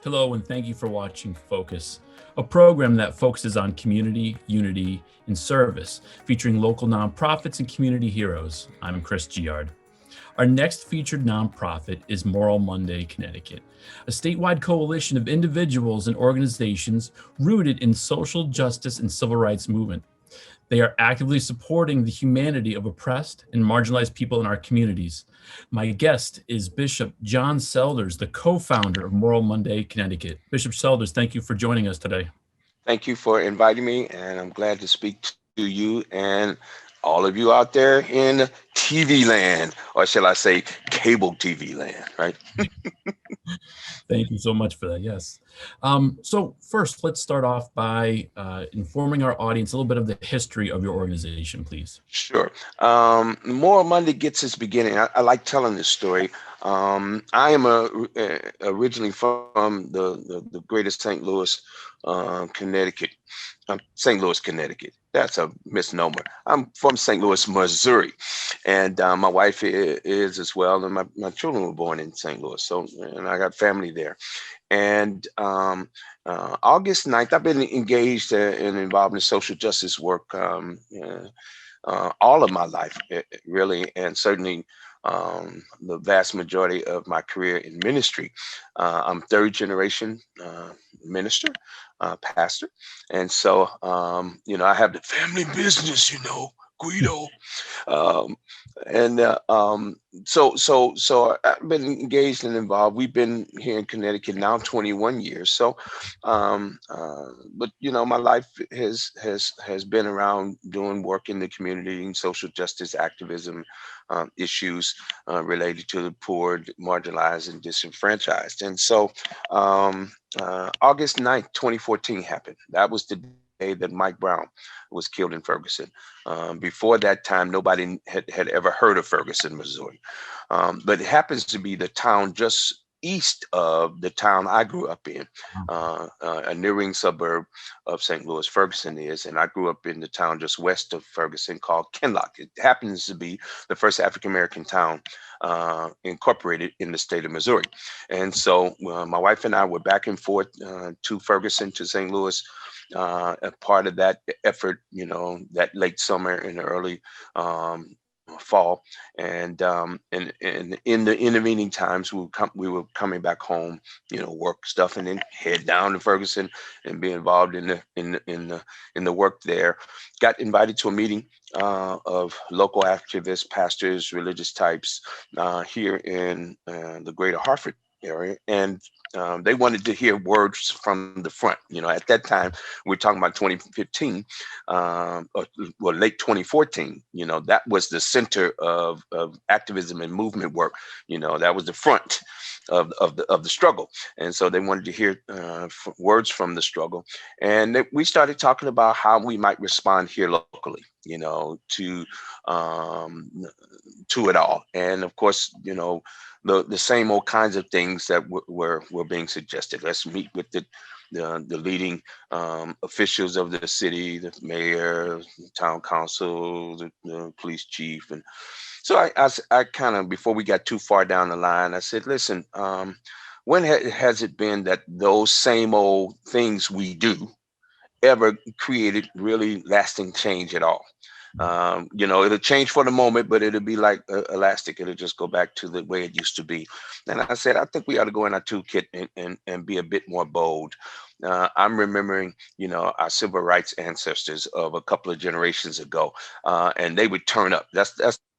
Hello, and thank you for watching Focus, a program that focuses on community, unity, and service, featuring local nonprofits and community heroes. I'm Chris Giard. Our next featured nonprofit is Moral Monday, Connecticut, a statewide coalition of individuals and organizations rooted in social justice and civil rights movement. They are actively supporting the humanity of oppressed and marginalized people in our communities. My guest is Bishop John Selders, the co-founder of Moral Monday, Connecticut. Bishop Selders, thank you for joining us today. Thank you for inviting me, and I'm glad to speak to you and all of you out there in TV land, or shall I say, cable TV land, right? Thank you so much for that. Yes. So first, let's start off by informing our audience a little bit of the history of your organization, please. Sure. Moral Monday gets its beginning. I like telling this story. I am originally from the greater St. Louis, Connecticut. St. Louis, Connecticut. That's a misnomer. I'm from St. Louis, Missouri, and my wife is as well, and my children were born in St. Louis, so and I got family there. And August 9th, I've been engaged and involved in social justice work all of my life, really, and certainly the vast majority of my career in ministry. I'm third generation minister, pastor, and so I have the family business, Guido. Um, and so I've been engaged and involved. We've been here in Connecticut now 21 years. But my life has been around doing work in the community and social justice activism issues related to the poor, marginalized, and disenfranchised. And so August 9th, 2014 happened. That was the day that Mike Brown was killed in Ferguson. Before that time, nobody had ever heard of Ferguson, Missouri. But it happens to be the town just east of the town I grew up in, a nearing suburb of St. Louis, Ferguson is. And I grew up in the town just west of Ferguson called Kinloch. It happens to be the first African-American town incorporated in the state of Missouri. And so my wife and I were back and forth to Ferguson, to St. Louis, a part of that effort, that late summer and early fall, and in the intervening times we were coming back home, work stuff, and then head down to Ferguson and be involved in the work there. Got invited to a meeting of local activists, pastors, religious types here in the greater Hartford area, and they wanted to hear words from the front. At that time, we're talking about 2015, or late 2014. That was the center of activism and movement work. That was the front of the struggle, and so they wanted to hear words from the struggle, and we started talking about how we might respond here locally, to it all, and of course, the same old kinds of things that were being suggested. Let's meet with the leading officials of the city, the mayor, the town council, the police chief. And so I kind of, before we got too far down the line, I said, listen, when has it been that those same old things we do ever created really lasting change at all? It'll change for the moment, but it'll be like elastic. It'll just go back to the way it used to be. And I said, I think we ought to go in our toolkit and be a bit more bold. I'm remembering, our civil rights ancestors of a couple of generations ago, and they would turn up. That's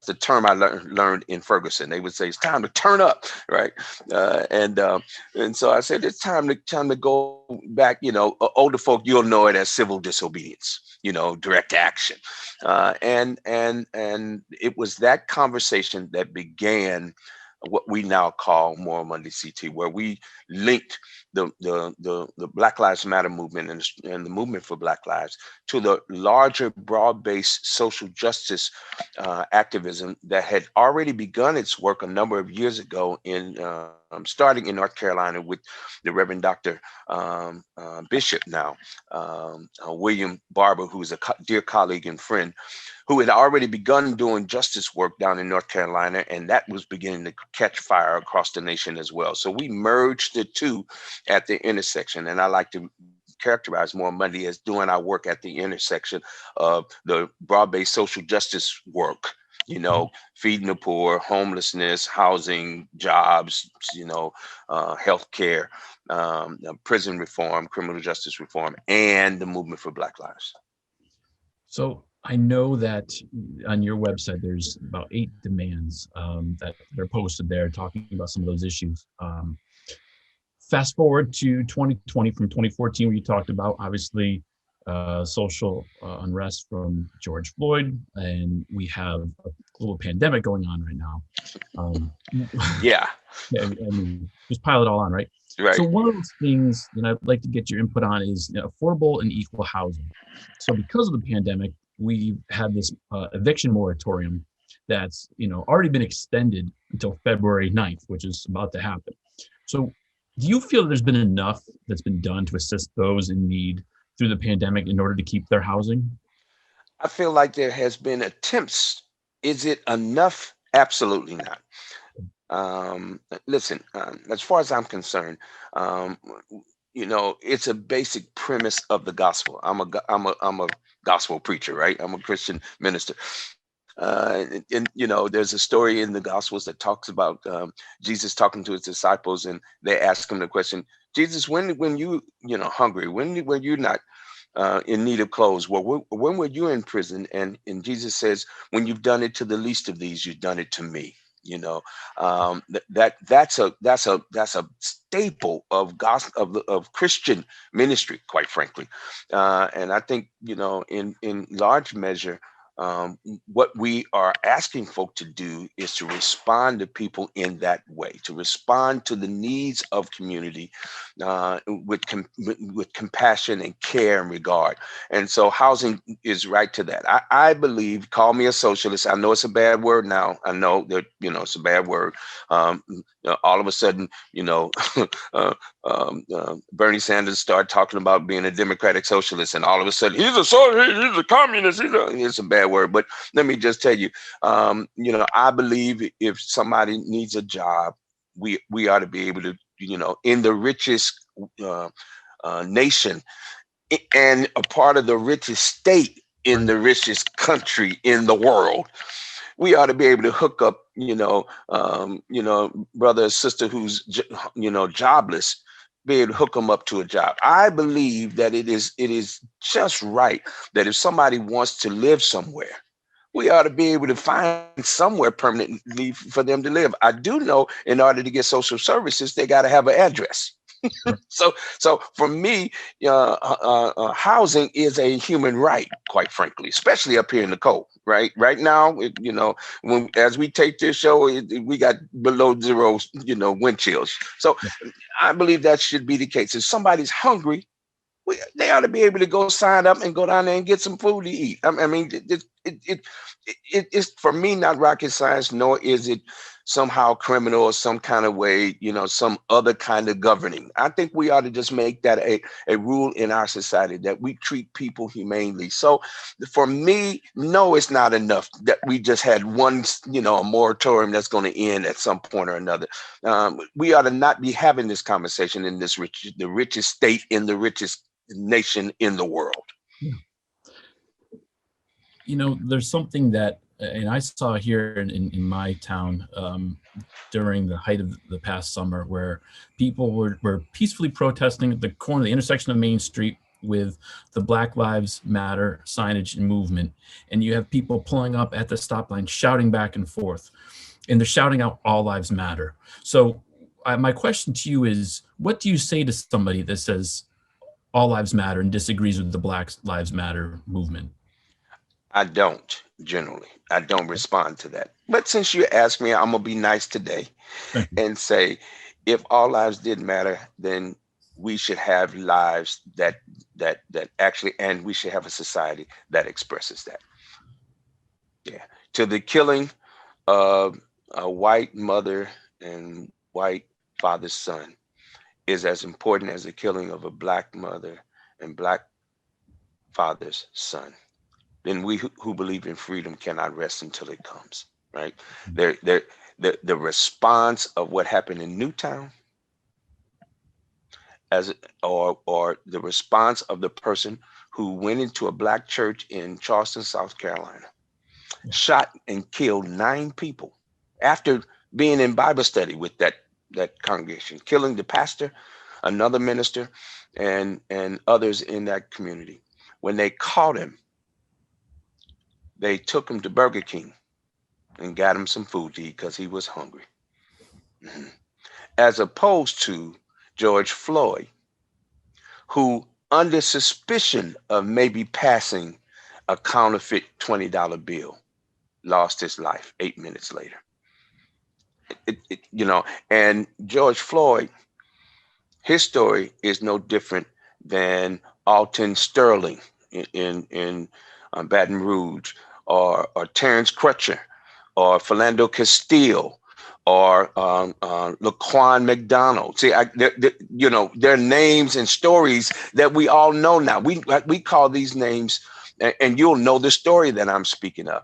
the term I learned in Ferguson. They would say, it's time to turn up, right? And so I said, it's time to go back. Older folk, you'll know it as civil disobedience, direct action. And it was that conversation that began what we now call Moral Monday CT, where we linked the Black Lives Matter movement and the movement for Black Lives to the larger, broad-based social justice activism that had already begun its work a number of years ago starting in North Carolina with the Reverend Dr. Bishop now, William Barber, who is a dear colleague and friend, who had already begun doing justice work down in North Carolina, and that was beginning to catch fire across the nation as well. So we merged the two at the intersection. And I like to characterize More Monday as doing our work at the intersection of the broad-based social justice work, feeding the poor, homelessness, housing, jobs, healthcare, prison reform, criminal justice reform, and the movement for Black lives. So I know that on your website, there's about 8 demands that are posted there talking about some of those issues. Fast forward to 2020 from 2014, where you talked about, obviously, social unrest from George Floyd, and we have a global pandemic going on right now. Yeah. I mean, just pile it all on, right? Right. So one of those things that I'd like to get your input on is affordable and equal housing. So because of the pandemic, we've had this eviction moratorium that's already been extended until February 9th, which is about to happen. So do you feel there's been enough that's been done to assist those in need through the pandemic in order to keep their housing? I feel like there has been attempts. Is it enough? Absolutely not. Listen, as far as I'm concerned, it's a basic premise of the gospel. I'm a gospel preacher, right? I'm a Christian minister. And there's a story in the Gospels that talks about Jesus talking to his disciples, and they ask him the question, Jesus, when you hungry, when you're not in need of clothes, well, when were you in prison? And Jesus says, when you've done it to the least of these, you've done it to me. That's a staple of gospel of Christian ministry, quite frankly, and I think in large measure. What we are asking folk to do is to respond to people in that way, to respond to the needs of community with compassion and care and regard. And so housing is right to that. I believe, call me a socialist. I know it's a bad word now. I know that, it's a bad word. All of a sudden, Bernie Sanders started talking about being a democratic socialist, and all of a sudden he's a communist. It's a bad word, but let me just tell you, I believe if somebody needs a job, we ought to be able to, in the richest nation and a part of the richest state in the richest country in the world, we ought to be able to hook up, brother or sister who's, jobless, be able to hook them up to a job. I believe that it is just right that if somebody wants to live somewhere, we ought to be able to find somewhere permanently for them to live. I do know in order to get social services, they got to have an address. So for me, housing is a human right, quite frankly, especially up here in the cold. Right now, as we take this show, we got below zero, wind chills. So I believe that should be the case. If somebody's hungry, they ought to be able to go sign up and go down there and get some food to eat. I mean, it's for me not rocket science, nor is it somehow criminal or some kind of way, some other kind of governing. I think we ought to just make that a rule in our society that we treat people humanely. So for me, no, it's not enough that we just had one, a moratorium that's going to end at some point or another. We ought to not be having this conversation in the richest state in the richest nation in the world. There's something that, and I saw here in my town during the height of the past summer, where people were peacefully protesting at the corner, the intersection of Main Street with the Black Lives Matter signage and movement. And you have people pulling up at the stop line, shouting back and forth, and they're shouting out all lives matter. So my question to you is, what do you say to somebody that says all lives matter and disagrees with the Black Lives Matter movement? I don't respond to that. But since you asked me, I'm gonna be nice today and say, if all lives did matter, then we should have lives that actually, and we should have a society that expresses that. Yeah. To the killing of a white mother and white father's son is as important as the killing of a Black mother and Black father's son. Then we who believe in freedom cannot rest until it comes, right? The response of what happened in Newtown as or the response of the person who went into a black church in Charleston, South Carolina, shot and killed 9 people after being in Bible study with that congregation, killing the pastor, another minister, and others in that community. When they caught him, they took him to Burger King and got him some food to eat because he was hungry. Mhm. As opposed to George Floyd, who, under suspicion of maybe passing a counterfeit $20 bill, lost his life 8 minutes later. And George Floyd, his story is no different than Alton Sterling in Baton Rouge, or Terrence Crutcher, or Philando Castile, or Laquan McDonald. See, there are names and stories that we all know now. We call these names, and you'll know the story that I'm speaking of.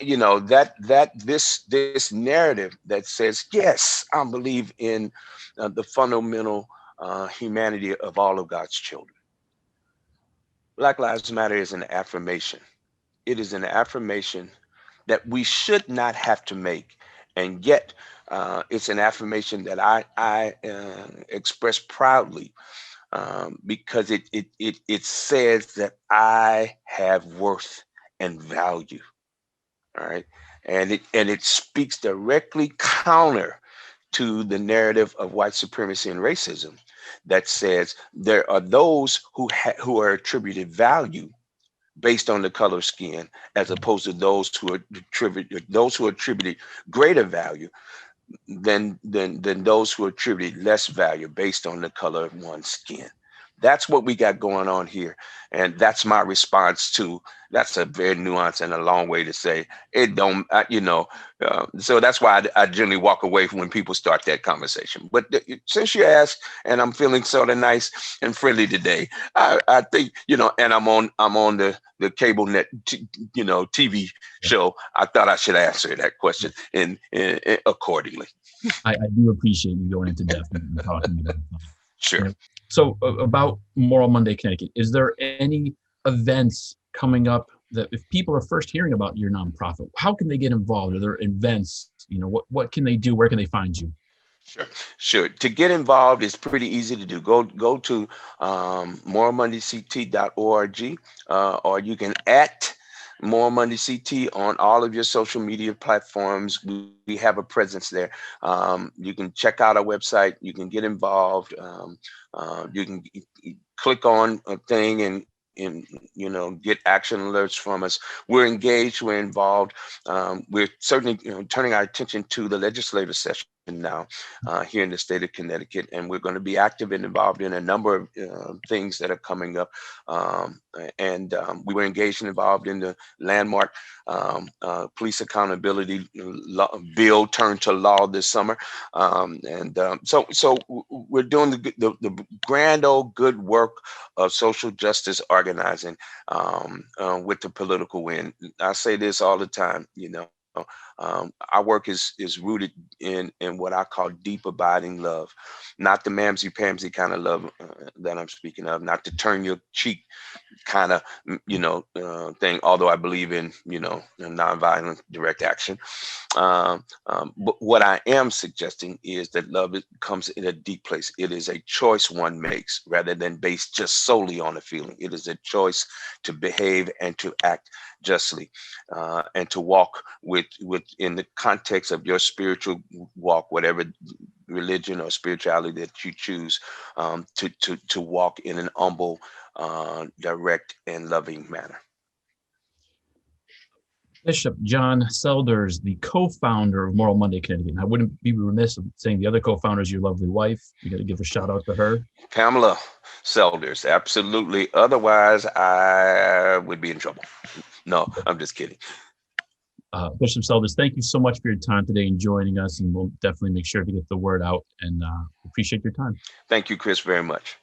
This narrative that says, yes, I believe in the fundamental humanity of all of God's children. Black Lives Matter is an affirmation. It is an affirmation that we should not have to make, and yet it's an affirmation that I express proudly, because it says that I have worth and value. All right. And it speaks directly counter to the narrative of white supremacy and racism that says there are those who are attributed value based on the color of skin, as opposed to those who are attributed greater value than those who are attributed less value based on the color of one's skin. That's what we got going on here. And that's my response to, that's a very nuanced and a long way to say it don't, so that's why I generally walk away from when people start that conversation. But since you asked, and I'm feeling sort of nice and friendly today, I think, and I'm on the cable net, TV show, I thought I should answer that question in accordingly. I do appreciate you going into depth and talking about that. Sure. So about Moral Monday, Connecticut, is there any events coming up that if people are first hearing about your nonprofit, how can they get involved? Are there events? What can they do? Where can they find you? Sure. To get involved is pretty easy to do. Go to moralmondayct.org, or you can @ Moral Monday CT on all of your social media platforms. We have a presence there. You can check out our website. You can get involved. You can click on a thing and get action alerts from us. We're engaged. We're involved. We're certainly turning our attention to the legislative session now here in the state of Connecticut, and we're going to be active and involved in a number of things that are coming up. We were engaged and involved in the landmark police accountability bill turned to law this summer. So we're doing the grand old good work of social justice organizing with the political win. I say this all the time, our work is rooted in what I call deep abiding love, not the mamsy-pamsy kind of love that I'm speaking of, not to turn your cheek kind of, thing, although I believe in, nonviolent direct action. But what I am suggesting is that love comes in a deep place. It is a choice one makes rather than based just solely on a feeling. It is a choice to behave and to act justly, and to walk with in the context of your spiritual walk, whatever religion or spirituality that you choose, to walk in an humble, direct and loving manner. Bishop John Selders, the co-founder of Moral Monday, Connecticut. And I wouldn't be remiss of saying the other co-founder is your lovely wife. You got to give a shout out to her. Pamela Selders, absolutely. Otherwise, I would be in trouble. No, I'm just kidding. Bishop Selders, thank you so much for your time today and joining us. And we'll definitely make sure to get the word out, and appreciate your time. Thank you, Chris, very much.